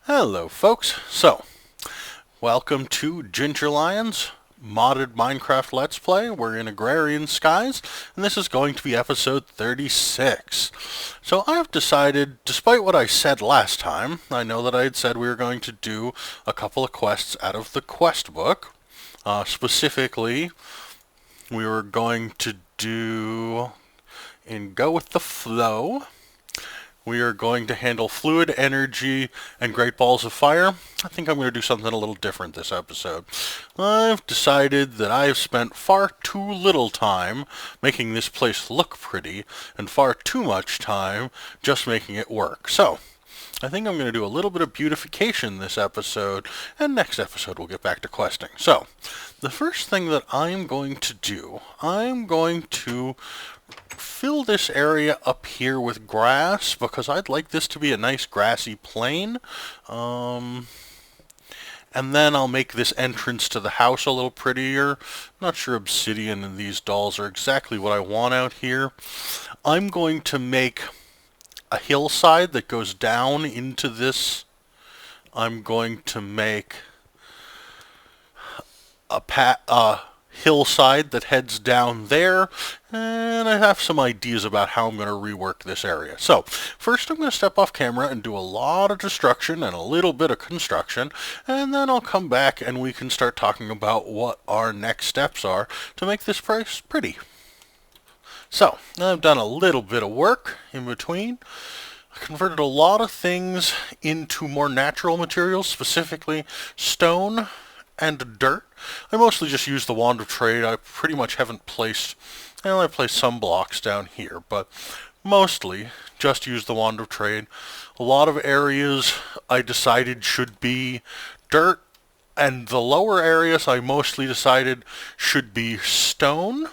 Hello folks, welcome to GingerLion's modded Minecraft Let's Play. We're in Agrarian Skies, and this is going to be episode 36. So I've decided, despite what I said last time, I know that I had said we were going to do a couple of quests out of the quest book. Specifically, we were going to do in Go With The Flow. We are going to handle fluid energy and great balls of fire. I think I'm going to do something a little different this episode. I've decided that I've spent far too little time making this place look pretty and far too much time just making it work. So, I think I'm going to do a little bit of beautification this episode, and next episode we'll get back to questing. So, the first thing that I'm going to do, I'm going to fill this area up here with grass because I'd like this to be a nice grassy plain. And then I'll make this entrance to the house a little prettier. Not sure obsidian and these dolls are exactly what I want out here. I'm going to make a hillside that goes down into this. I'm going to make a hillside that heads down there, and I have some ideas about how I'm going to rework this area. So, first I'm going to step off camera and do a lot of destruction and a little bit of construction, and then I'll come back and we can start talking about what our next steps are to make this place pretty. So, I've done a little bit of work in between. I converted a lot of things into more natural materials, specifically stone and dirt. I mostly just use the wand of trade. I pretty much haven't placed, well, I placed some blocks down here, but mostly just use the wand of trade. A lot of areas I decided should be dirt, and the lower areas I mostly decided should be stone.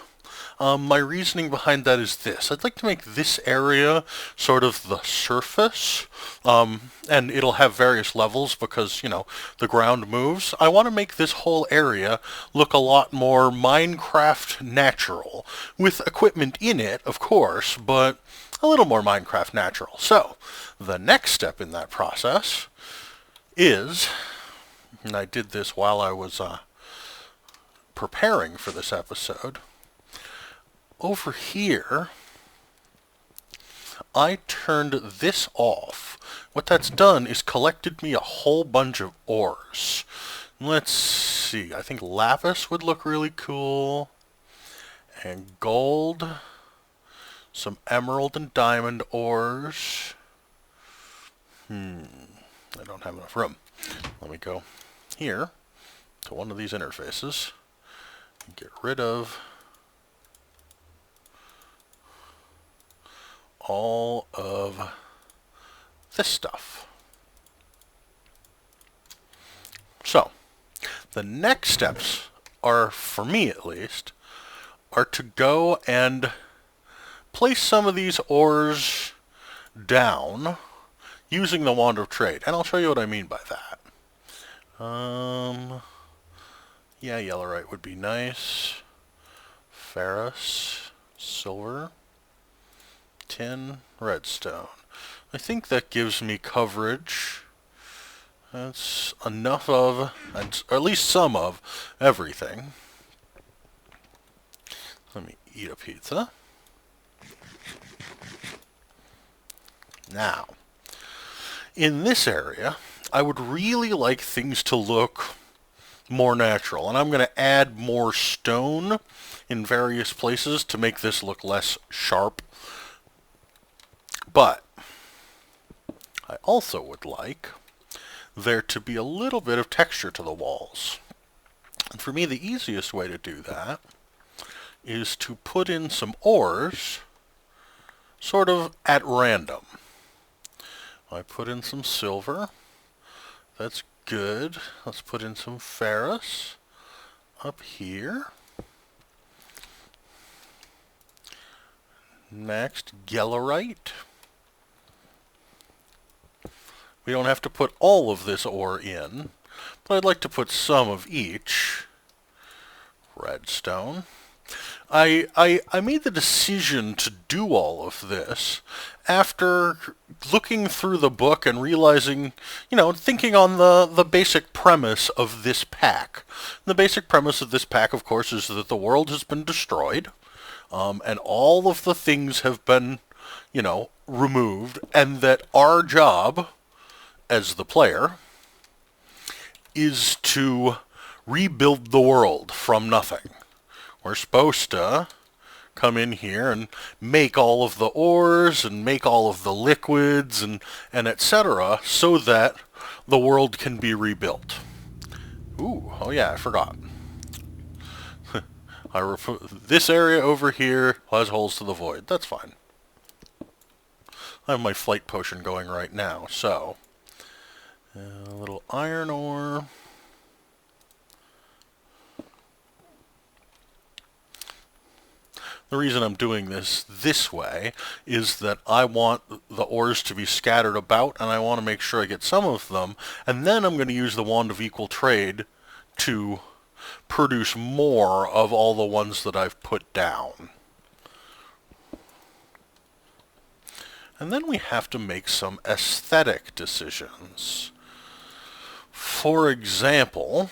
My reasoning behind that is this. I'd like to make this area sort of the surface, and it'll have various levels because, you know, the ground moves. I want to make this whole area look a lot more Minecraft natural, with equipment in it, of course, but a little more Minecraft natural. So, the next step in that process is, and I did this while I was preparing for this episode, over here, I turned this off. What that's done is collected me a whole bunch of ores. Let's see, I think lapis would look really cool, and gold, some emerald and diamond ores. I don't have enough room. Let me go here to one of these interfaces and get rid of all of this stuff. So, the next steps are, for me at least, are to go and place some of these ores down using the wand of trade. And I'll show you what I mean by that. Yeah, yellowite would be nice. Ferrous, silver, tin, redstone. I think that gives me coverage. That's enough of, or at least some of, everything. Let me eat a pizza. Now, in this area, I would really like things to look more natural, and I'm going to add more stone in various places to make this look less sharp. But I also would like there to be a little bit of texture to the walls. And for me, the easiest way to do that is to put in some ores sort of at random. I put in some silver. That's good. Let's put in some ferrous up here. Next, yellowite. We don't have to put all of this ore in, but I'd like to put some of each. Redstone. I made the decision to do all of this after looking through the book and realizing, thinking on the basic premise of this pack. The basic premise of this pack, of course, is that the world has been destroyed, and all of the things have been, removed, and that our job as the player is to rebuild the world from nothing. We're supposed to come in here and make all of the ores and make all of the liquids and etc. so that the world can be rebuilt. Ooh, oh yeah, I forgot. This area over here has holes to the void. That's fine. I have my flight potion going right now, so a little iron ore. The reason I'm doing this way is that I want the ores to be scattered about, and I want to make sure I get some of them, and then I'm going to use the Wand of Equal Trade to produce more of all the ones that I've put down. And then we have to make some aesthetic decisions. For example,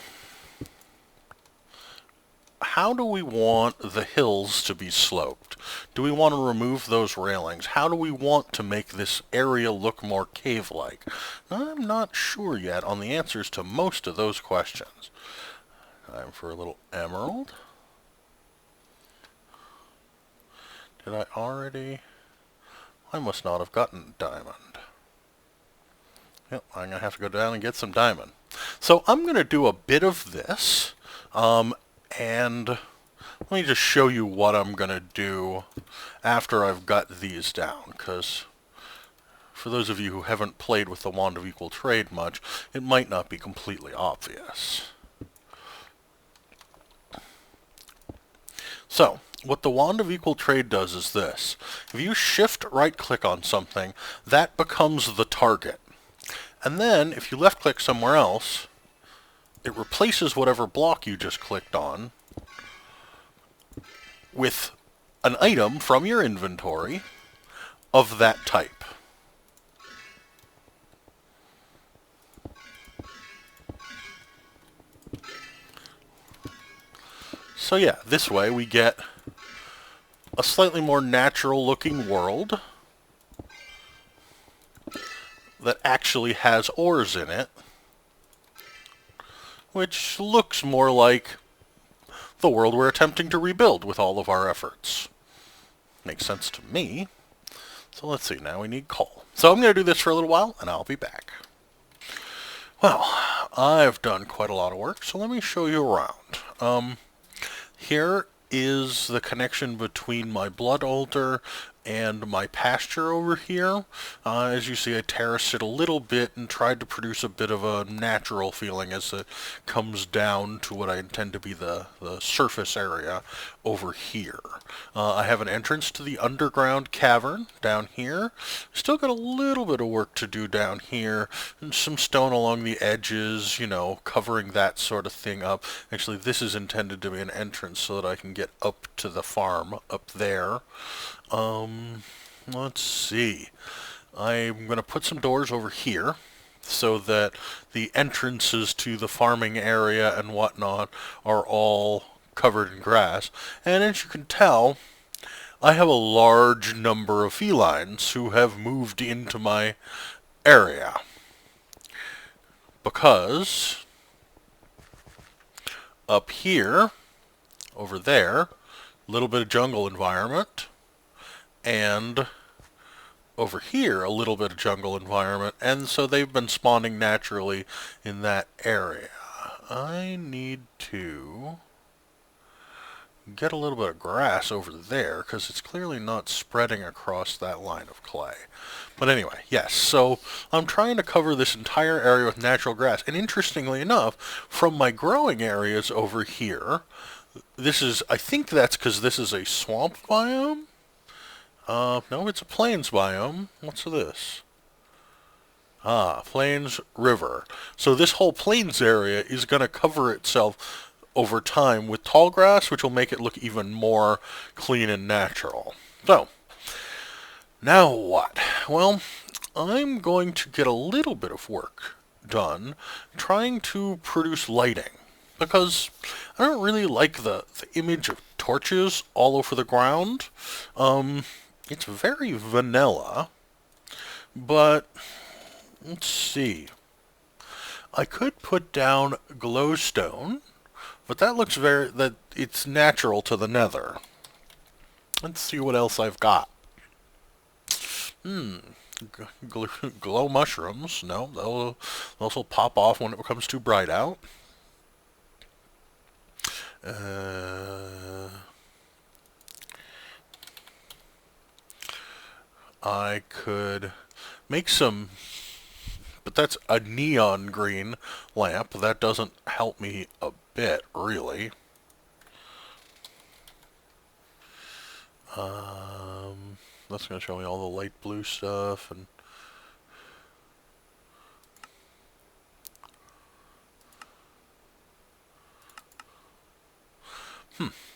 how do we want the hills to be sloped? Do we want to remove those railings? How do we want to make this area look more cave-like? I'm not sure yet on the answers to most of those questions. Time for a little emerald. Did I already? I must not have gotten diamond. Yep, I'm going to have to go down and get some diamond. So I'm going to do a bit of this. And let me just show you what I'm going to do after I've got these down, because for those of you who haven't played with the Wand of Equal Trade much, it might not be completely obvious. So, what the Wand of Equal Trade does is this. If you shift right-click on something, that becomes the target. And then, if you left-click somewhere else, it replaces whatever block you just clicked on with an item from your inventory of that type. So yeah, this way we get a slightly more natural looking world that actually has ores in it, which looks more like the world we're attempting to rebuild with all of our efforts. Makes sense to me. So let's see, now we need coal. So I'm going to do this for a little while, and I'll be back. Well, I've done quite a lot of work, so let me show you around. Here is the connection between my blood altar and my pasture over here. As you see, I terraced it a little bit and tried to produce a bit of a natural feeling as it comes down to what I intend to be the surface area over here. I have an entrance to the underground cavern down here. Still got a little bit of work to do down here, and some stone along the edges, covering that sort of thing up. Actually, this is intended to be an entrance so that I can get up to the farm up there. Let's see. I'm going to put some doors over here so that the entrances to the farming area and whatnot are all covered in grass. And as you can tell, I have a large number of felines who have moved into my area. Because up here, over there, a little bit of jungle environment. And over here, a little bit of jungle environment, and so they've been spawning naturally in that area. I need to get a little bit of grass over there, because it's clearly not spreading across that line of clay. But anyway, yes, so I'm trying to cover this entire area with natural grass, and interestingly enough, from my growing areas over here, I think that's because this is a swamp biome? No, it's a plains biome. What's this? Plains River. So this whole plains area is going to cover itself over time with tall grass, which will make it look even more clean and natural. So, now what? Well, I'm going to get a little bit of work done trying to produce lighting, because I don't really like the image of torches all over the ground. It's very vanilla, but let's see. I could put down glowstone, but that looks that it's natural to the nether. Let's see what else I've got. Glow mushrooms. No, they'll also pop off when it becomes too bright out. I could make some, but that's a neon green lamp. That doesn't help me a bit, really. That's going to show me all the light blue stuff, and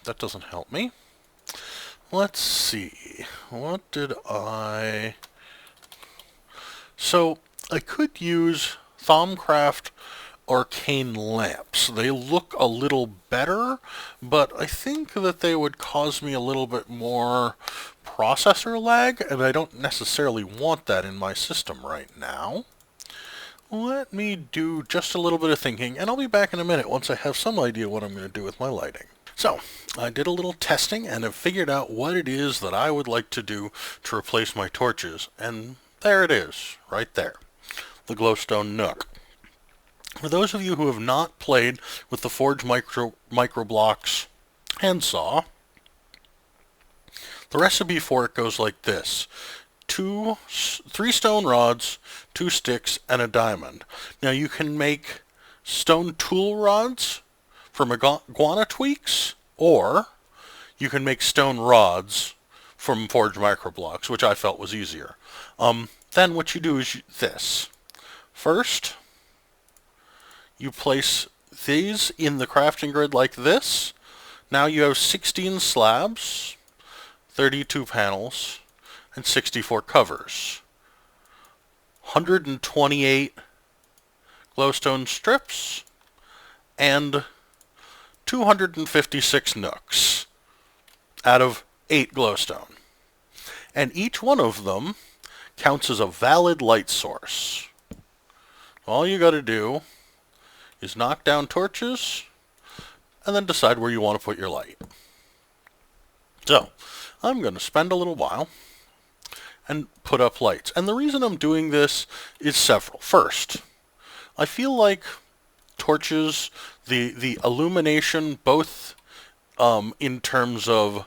that doesn't help me. Let's see. What did I... So, I could use Thaumcraft arcane lamps. They look a little better, but I think that they would cause me a little bit more processor lag, and I don't necessarily want that in my system right now. Let me do just a little bit of thinking, and I'll be back in a minute once I have some idea what I'm going to do with my lighting. So, I did a little testing and have figured out what it is that I would like to do to replace my torches, and there it is, right there, the glowstone nook. For those of you who have not played with the Forge Microblocks handsaw, the recipe for it goes like this. 3 stone rods, 2 sticks, and a diamond. Now you can make stone tool rods from iguana tweaks, or you can make stone rods from Forge Microblocks, which I felt was easier. Then what you do is this. First, you place these in the crafting grid like this. Now you have 16 slabs, 32 panels, and 64 covers. 128 glowstone strips, and 256 nooks out of 8 glowstone. And each one of them counts as a valid light source. All you gotta do is knock down torches and then decide where you want to put your light. So, I'm going to spend a little while and put up lights. And the reason I'm doing this is several. First, I feel like torches, the illumination, both in terms of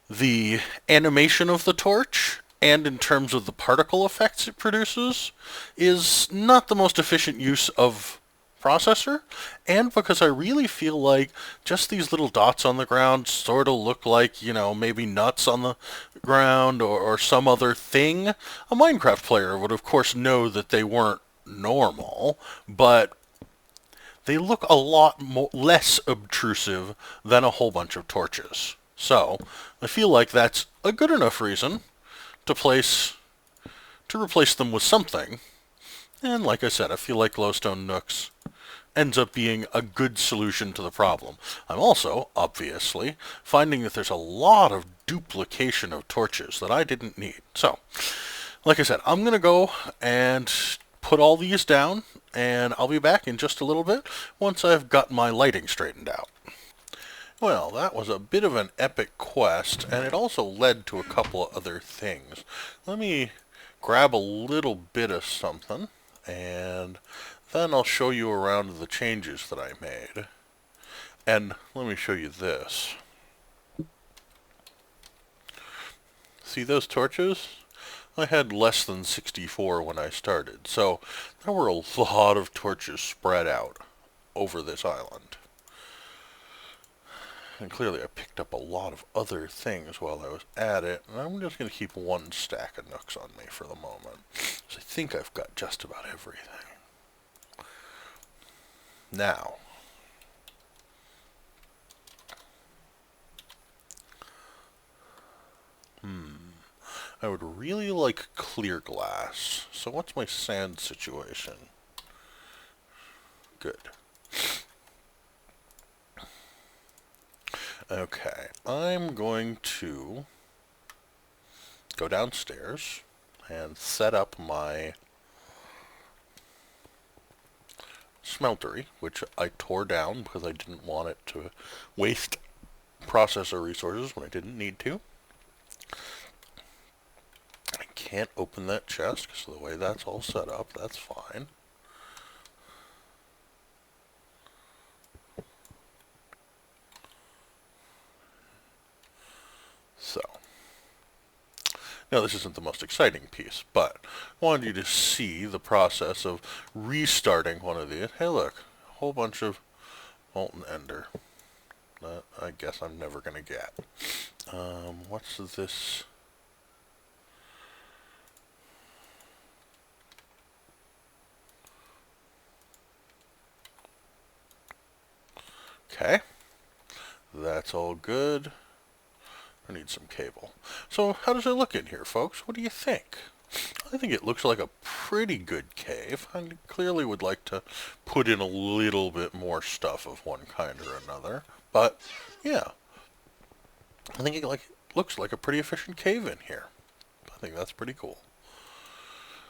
the animation of the torch and in terms of the particle effects it produces, is not the most efficient use of processor, and because I really feel like just these little dots on the ground sort of look like, you know, maybe nuts on the ground or some other thing. A Minecraft player would of course know that they weren't normal, but they look a lot less obtrusive than a whole bunch of torches. So I feel like that's a good enough reason to replace them with something. And like I said, I feel like glowstone nooks ends up being a good solution to the problem. I'm also, obviously, finding that there's a lot of duplication of torches that I didn't need. So, like I said, I'm going to go and put all these down, and I'll be back in just a little bit once I've got my lighting straightened out. Well, that was a bit of an epic quest, and it also led to a couple of other things. Let me grab a little bit of something, and then I'll show you around the changes that I made. And let me show you this. See those torches? I had less than 64 when I started, so there were a lot of torches spread out over this island. And clearly I picked up a lot of other things while I was at it, and I'm just going to keep 1 stack of nooks on me for the moment. So I think I've got just about everything. Now, I would really like clear glass. So what's my sand situation? Good. Okay, I'm going to go downstairs and set up my smeltery, which I tore down because I didn't want it to waste processor resources when I didn't need to. I can't open that chest because of the way that's all set up. That's fine. So, now this isn't the most exciting piece, but I wanted you to see the process of restarting one of these. Hey look, a whole bunch of molten ender. That I guess I'm never going to get. What's this? Okay, that's all good. I need some cable. So how does it look in here, folks? What do you think? I think it looks like a pretty good cave. I clearly would like to put in a little bit more stuff of one kind or another. But, yeah. I think it looks like a pretty efficient cave in here. I think that's pretty cool.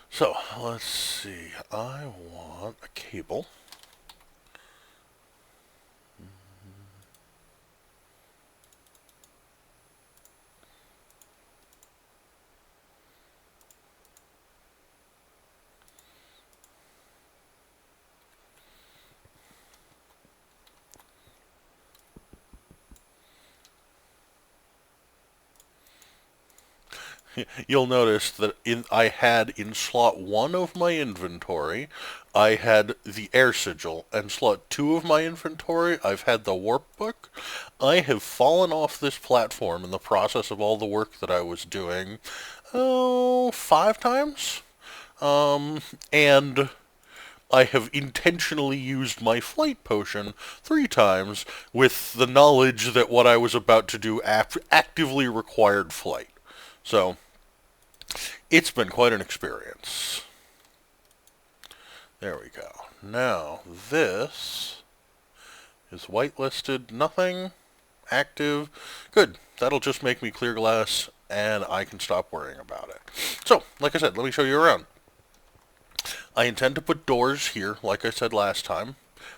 So, let's see. I want a cable. You'll notice that I had in slot 1 of my inventory, I had the air sigil, and slot 2 of my inventory, I've had the warp book. I have fallen off this platform in the process of all the work that I was doing, 5 times? And I have intentionally used my flight potion 3 times with the knowledge that what I was about to do actively required flight. So, it's been quite an experience. There we go. Now, this is whitelisted, nothing, active. Good. That'll just make me clear glass, and I can stop worrying about it. So, like I said, let me show you around. I intend to put doors here, like I said last time.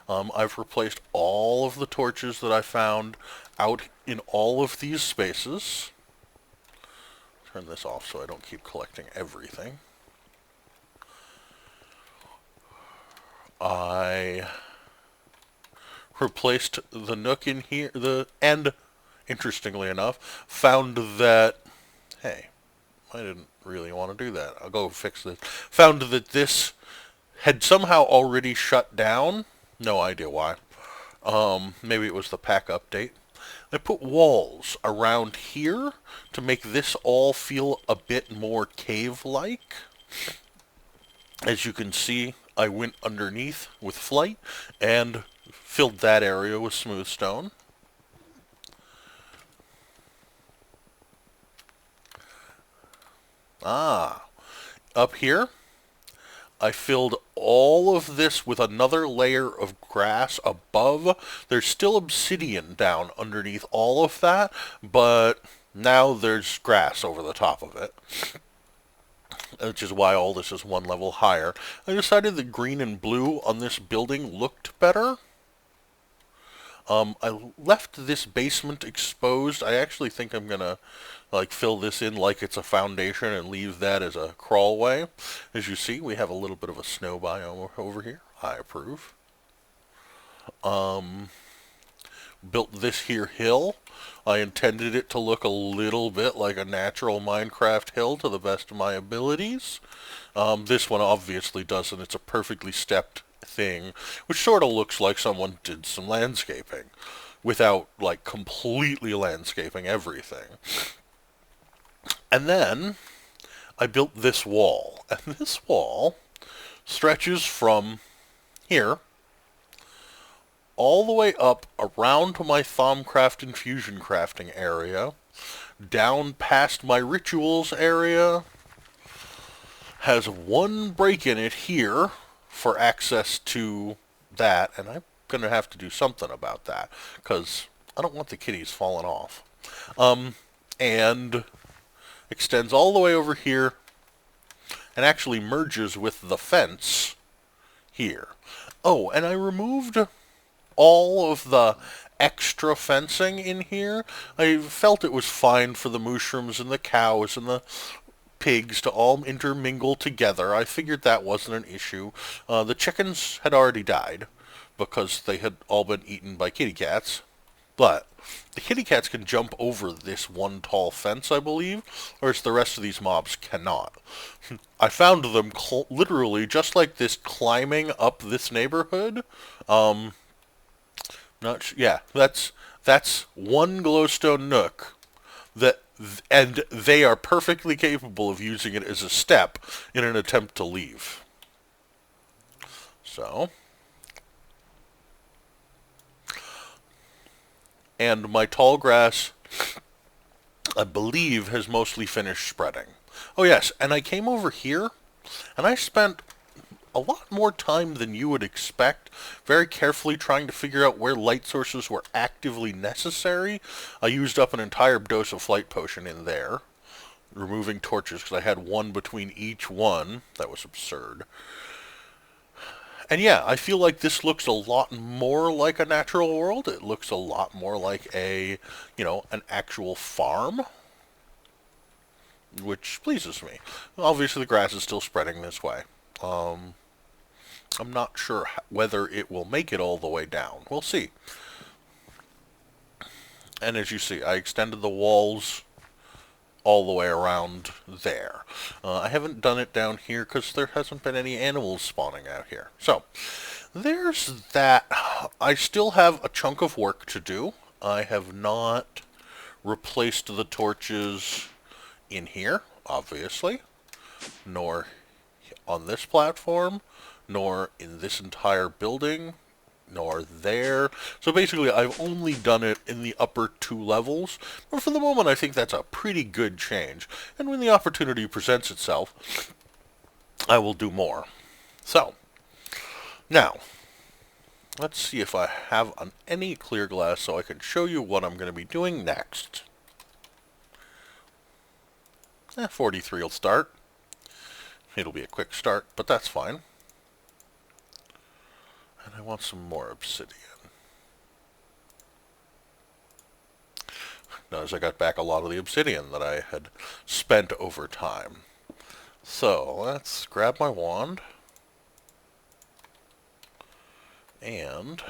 I've replaced all of the torches that I found out in all of these spaces. Turn this off so I don't keep collecting everything. I replaced the nook in here, and interestingly enough, found that, hey, I didn't really want to do that. I'll go fix this. Found that this had somehow already shut down. No idea why. Maybe it was the pack update. I put walls around here to make this all feel a bit more cave-like. As you can see, I went underneath with flight and filled that area with smooth stone. Up here, I filled all of this with another layer of grass above. There's still obsidian down underneath all of that, but now there's grass over the top of it, which is why all this is one level higher. I decided the green and blue on this building looked better. I left this basement exposed. I actually think I'm going to fill this in like it's a foundation and leave that as a crawlway. As you see, we have a little bit of a snow biome over here. I approve. Built this here hill. I intended it to look a little bit like a natural Minecraft hill to the best of my abilities. This one obviously doesn't. It's a perfectly stepped thing, which sort of looks like someone did some landscaping without completely landscaping everything. And then I built this wall, and this wall stretches from here all the way up around to my Thaumcraft and Fusion crafting area down past my rituals area has one break in it here for access to that, and I'm going to have to do something about that, because I don't want the kitties falling off. And extends all the way over here and actually merges with the fence here. Oh, and I removed all of the extra fencing in here. I felt it was fine for the mushrooms and the cows and the pigs to all intermingle together. I figured that wasn't an issue. The chickens had already died because they had all been eaten by kitty cats. But the kitty cats can jump over this one tall fence, I believe, whereas the rest of these mobs cannot. I found them literally just like this climbing up this neighborhood. Yeah, that's one glowstone nook and they are perfectly capable of using it as a step in an attempt to leave. So, and my tall grass, I believe, has mostly finished spreading. Oh yes, and I came over here, and I spent a lot more time than you would expect, very carefully trying to figure out where light sources were actively necessary. I used up an entire dose of flight potion in there, removing torches, because I had one between each one. That was absurd. And yeah, I feel like this looks a lot more like a natural world. It looks a lot more like an actual farm, which pleases me. Obviously, the grass is still spreading this way. I'm not sure whether it will make it all the way down. We'll see. And as you see, I extended the walls all the way around there. I haven't done it down here because there hasn't been any animals spawning out here. So, there's that. I still have a chunk of work to do. I have not replaced the torches in here, obviously, nor on this platform, nor in this entire building, nor there. So basically, I've only done it in the upper 2 levels, but for the moment, I think that's a pretty good change. And when the opportunity presents itself, I will do more. So, now, let's see if I have any clear glass so I can show you what I'm going to be doing next. 43 will start. It'll be a quick start, but that's fine. And I want some more obsidian. Notice I got back a lot of the obsidian that I had spent over time. So, let's grab my wand. And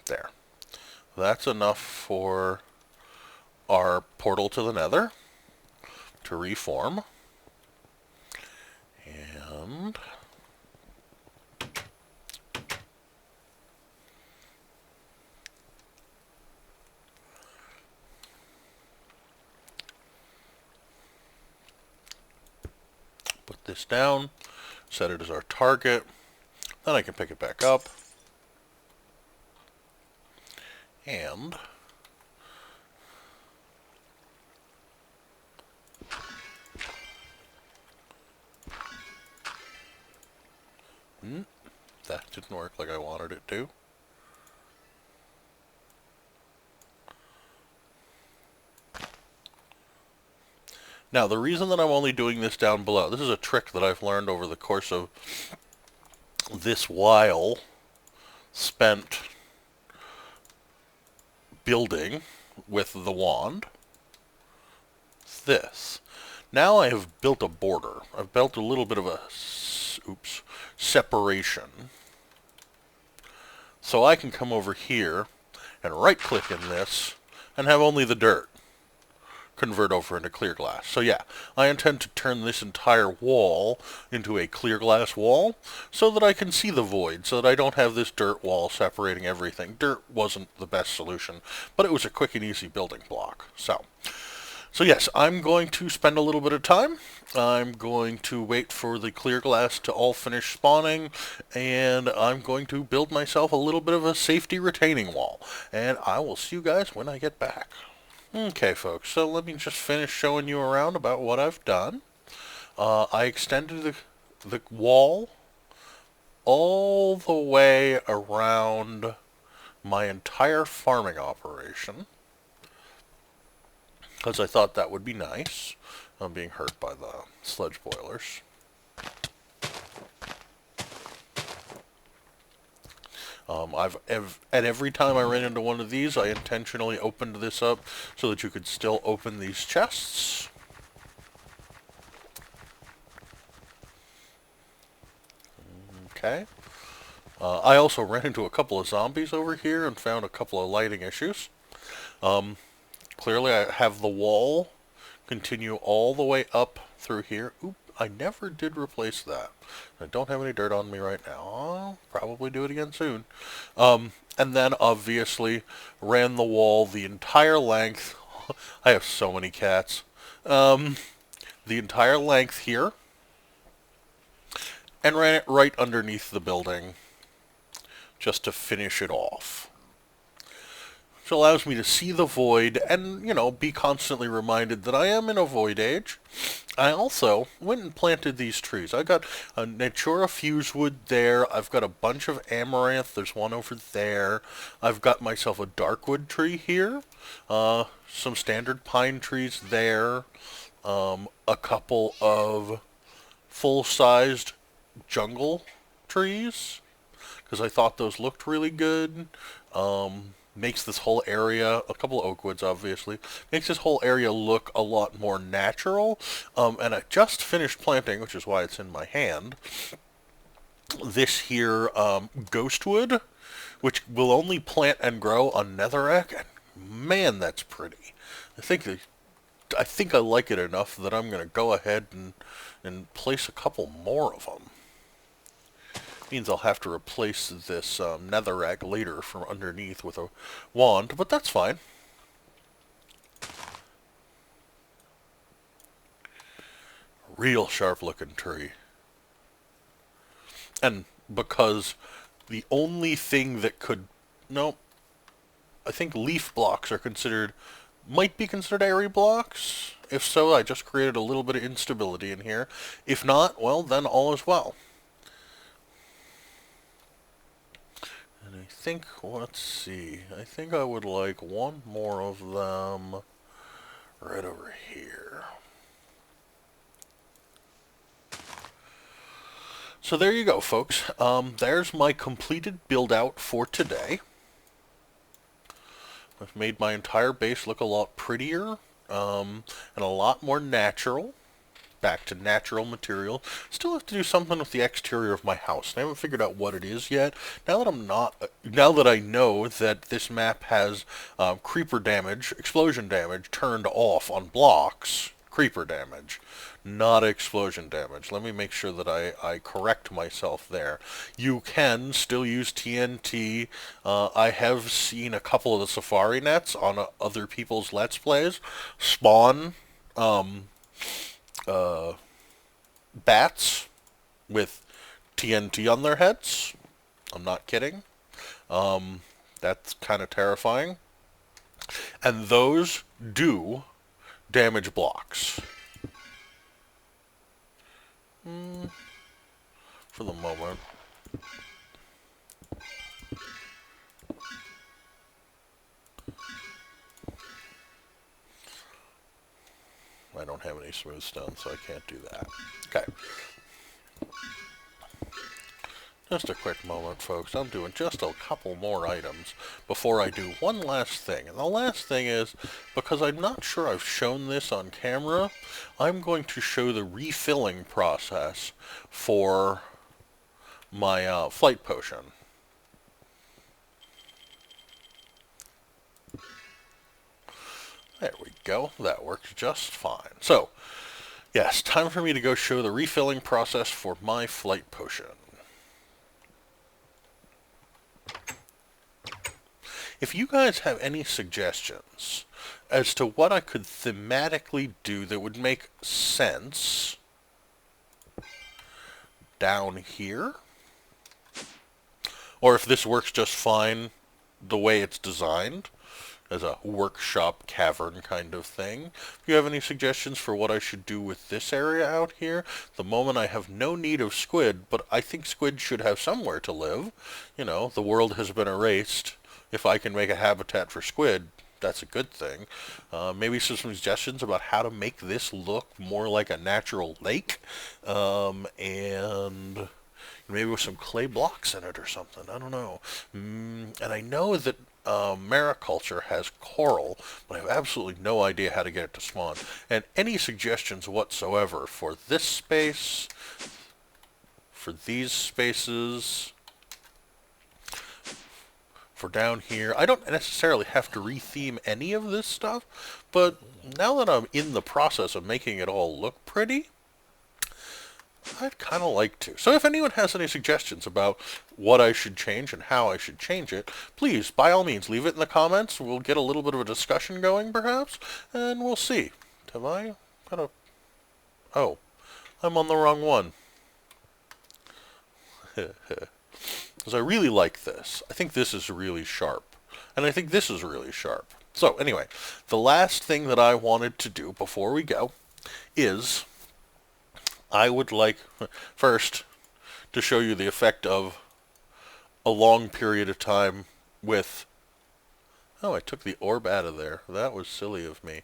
there. That's enough for our portal to the Nether to reform. And put this down, set it as our target, then I can pick it back up, and that didn't work like I wanted it to. Now, the reason that I'm only doing this down below, this is a trick that I've learned over the course of this while spent building with the wand. It's this. Now I have built a border. I've built a little bit of a separation. So I can come over here and right-click in this and have only the dirt convert over into clear glass. So yeah, I intend to turn this entire wall into a clear glass wall so that I can see the void, so that I don't have this dirt wall separating everything. Dirt wasn't the best solution, but it was a quick and easy building block. So, So yes, I'm going to spend a little bit of time. I'm going to wait for the clear glass to all finish spawning, and I'm going to build myself a little bit of a safety retaining wall. And I will see you guys when I get back. Okay, folks, so let me just finish showing you around about what I've done. I extended the wall all the way around my entire farming operation, because I thought that would be nice. I'm being hurt by the sludge boilers. At every time I ran into one of these, I intentionally opened this up so that you could still open these chests. Okay. I also ran into a couple of zombies over here and found a couple of lighting issues. Clearly I have the wall continue all the way up through here. Oop, I never did replace that. I don't have any dirt on me right now. I'll probably do it again soon. And then obviously ran the wall the entire length. I have so many cats. The entire length here. And ran it right underneath the building just to finish it off. Which allows me to see the void and, be constantly reminded that I am in a void age. I also went and planted these trees. I got a Natura fusewood there. I've got a bunch of amaranth. There's one over there. I've got myself a darkwood tree here. Some standard pine trees there. A couple of full-sized jungle trees, because I thought those looked really good. Makes this whole area, a couple of oak woods obviously, makes this whole area look a lot more natural. And I just finished planting, which is why it's in my hand, this here ghostwood, which will only plant and grow on netherrack, and man, that's pretty. I think I like it enough that I'm going to go ahead and place a couple more of them. Means I'll have to replace this netherrack later from underneath with a wand, but that's fine. Real sharp looking tree. And because the only thing that could... Nope. I think leaf blocks are might be considered area blocks. If so, I just created a little bit of instability in here. If not, well, then all is well. And I think, let's see, I think I would like one more of them right over here. So there you go, folks. There's my completed build out for today. I've made my entire base look a lot prettier and a lot more natural. Back to natural material. Still have to do something with the exterior of my house. I haven't figured out what it is yet. Now that I know that this map has creeper damage, explosion damage turned off on blocks. Creeper damage, not explosion damage. Let me make sure that I correct myself there. You can still use TNT. I have seen a couple of the safari nets on other people's Let's Plays spawn bats with TNT on their heads. I'm not kidding. That's kind of terrifying. And those do damage blocks. For the moment. I don't have any smooth stone, so I can't do that. Okay. Just a quick moment, folks. I'm doing just a couple more items before I do one last thing. And the last thing is, because I'm not sure I've shown this on camera, I'm going to show the refilling process for my flight potion. There we go. That works just fine. So, yes, time for me to go show the refilling process for my flight potion. If you guys have any suggestions as to what I could thematically do that would make sense down here. Or if this works just fine the way it's designed, as a workshop cavern kind of thing. If you have any suggestions for what I should do with this area out here, at the moment I have no need of squid, but I think squid should have somewhere to live. You know, the world has been erased. If I can make a habitat for squid, that's a good thing. Maybe some suggestions about how to make this look more like a natural lake, and maybe with some clay blocks in it or something. I don't know. And I know that mariculture has coral, but I have absolutely no idea how to get it to spawn. And any suggestions whatsoever for this space, for these spaces, for down here. I don't necessarily have to retheme any of this stuff, but now that I'm in the process of making it all look pretty, I'd kind of like to. So if anyone has any suggestions about what I should change and how I should change it, please, by all means, leave it in the comments. We'll get a little bit of a discussion going, perhaps, and we'll see. Have I got a... Oh, I'm on the wrong one. Because I really like this. I think this is really sharp. And I think this is really sharp. So, anyway, the last thing that I wanted to do before we go is... I would like, first, to show you the effect of a long period of time with... Oh, I took the orb out of there. That was silly of me.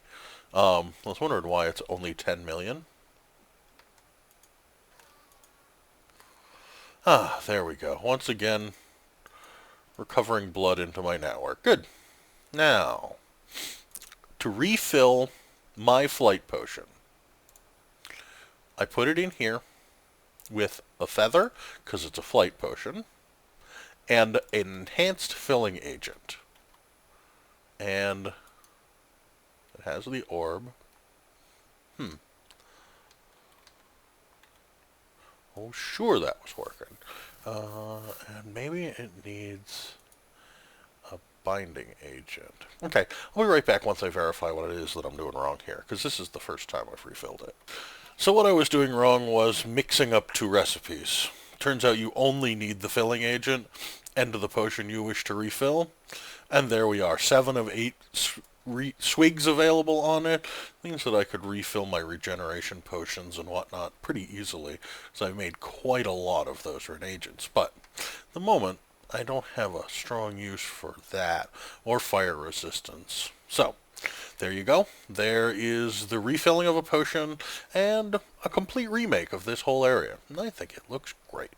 I was wondering why it's only 10 million. Ah, there we go. Once again, recovering blood into my network. Good. Now, to refill my flight potion, I put it in here with a feather, because it's a flight potion, and an enhanced filling agent. And it has the orb. Oh, sure that was working. And maybe it needs a binding agent. Okay, I'll be right back once I verify what it is that I'm doing wrong here, because this is the first time I've refilled it. So what I was doing wrong was mixing up two recipes. Turns out you only need the filling agent and the potion you wish to refill. And there we are, 7 of 8 swigs available on it. Means that I could refill my regeneration potions and whatnot pretty easily, because I've made quite a lot of those reagents. But at the moment, I don't have a strong use for that, or fire resistance. So, there you go. There is the refilling of a potion and a complete remake of this whole area. And I think it looks great.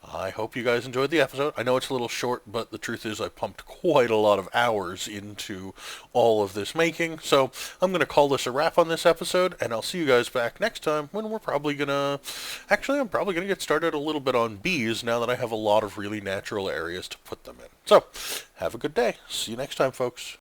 I hope you guys enjoyed the episode. I know it's a little short, but the truth is I pumped quite a lot of hours into all of this making. So I'm going to call this a wrap on this episode, and I'll see you guys back next time when we're probably going to... Actually, I'm probably going to get started a little bit on bees now that I have a lot of really natural areas to put them in. So, have a good day. See you next time, folks.